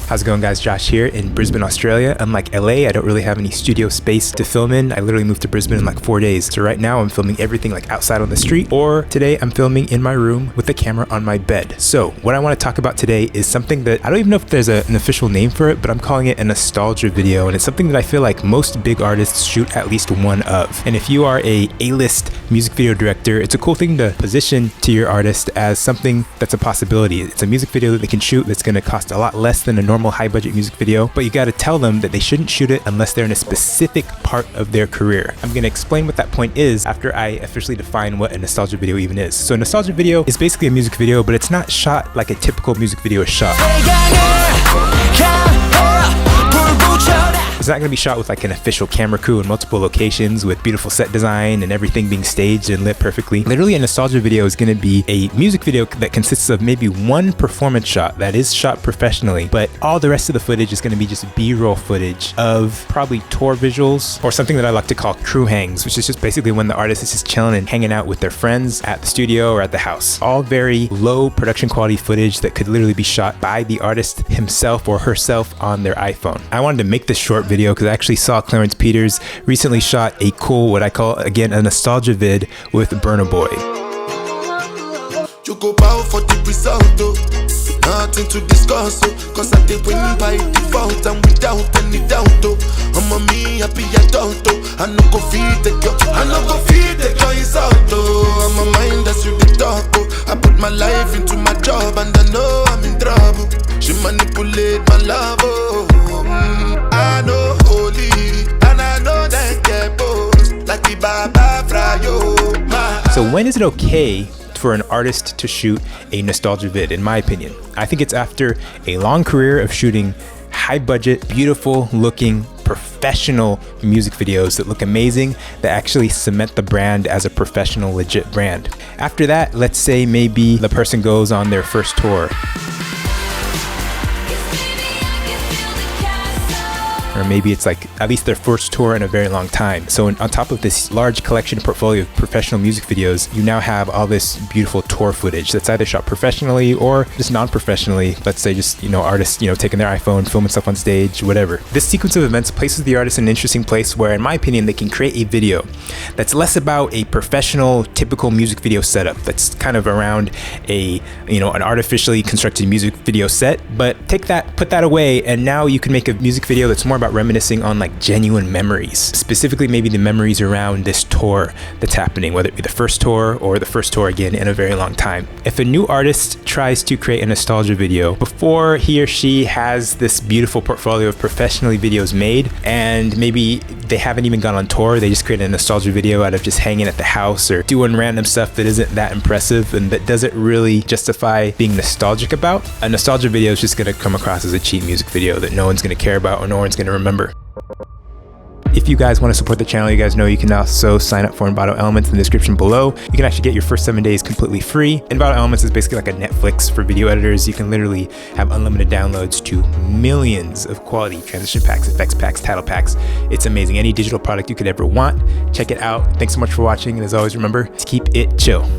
How's it going, guys? Josh here in Brisbane, Australia. Unlike LA, I don't really have any studio space to film in. I literally moved to Brisbane in like 4 days. So right now I'm filming everything like outside on the street, or today I'm filming in my room with the camera on my bed. So what I want to talk about today is something that I don't even know if there's an official name for it, but I'm calling it a nostalgia video. And it's something that I feel like most big artists shoot at least one of. And if you are a A-list music video director, it's a cool thing to position to your artist as something that's a possibility. It's a music video that they can shoot that's going to cost a lot less than a normal high budget music video, but you got to tell them that they shouldn't shoot it unless they're in a specific part of their career. I'm going to explain what that point is after I officially define what a nostalgia video even is. So a nostalgia video is basically a music video, but it's not shot like a typical music video is shot. It's not going to be shot with like an official camera crew in multiple locations with beautiful set design and everything being staged and lit perfectly. Literally, a nostalgia video is going to be a music video that consists of maybe one performance shot that is shot professionally, but all the rest of the footage is going to be just B-roll footage of probably tour visuals or something that I like to call crew hangs, which is just basically when the artist is just chilling and hanging out with their friends at the studio or at the house. All very low production quality footage that could literally be shot by the artist himself or herself on their iPhone. I wanted to make this short video because I actually saw Clarence Peters recently shot a cool, what I call again a nostalgia vid with Burna Boy. You go bow for the result, nothing to discuss, cause I did win by default and without any doubt. I'm a me happy adult, I no go feed the girl, I no go feed the girl is out. I'm a mind that's you the talk, I put my life into my job and I know I'm in trouble. She manipulate my love, I know holy and I know that get both like the Baba Frayo. So when is it okay for an artist to shoot a nostalgia vid? In my opinion, I think it's after a long career of shooting high budget, beautiful looking, professional music videos that look amazing, that actually cement the brand as a professional, legit brand. After that, let's say maybe the person goes on their first tour, or maybe it's like at least their first tour in a very long time. So on top of this large collection portfolio of professional music videos, you now have all this beautiful tour footage that's either shot professionally or just non-professionally. Let's say just, artists, taking their iPhone, filming stuff on stage, whatever. This sequence of events places the artist in an interesting place where, in my opinion, they can create a video that's less about a professional, typical music video setup that's kind of around an artificially constructed music video set, but take that, put that away, and now you can make a music video that's more about reminiscing on like genuine memories, specifically maybe the memories around this tour that's happening, whether it be the first tour or the first tour again in a very long time. If a new artist tries to create a nostalgia video before he or she has this beautiful portfolio of professionally videos made, and maybe they haven't even gone on tour, they just create a nostalgia video out of just hanging at the house or doing random stuff that isn't that impressive and that doesn't really justify being nostalgic about, a nostalgia video is just going to come across as a cheap music video that no one's going to care about or no one's going to remember. If you guys want to support the channel, you guys know you can also sign up for Envato Elements in the description below. You can actually get your first 7 days completely free. Envato Elements is basically like a Netflix for video editors. You can literally have unlimited downloads to millions of quality transition packs, effects packs, title packs. It's amazing. Any digital product you could ever want, check it out. Thanks so much for watching, and as always, remember to keep it chill.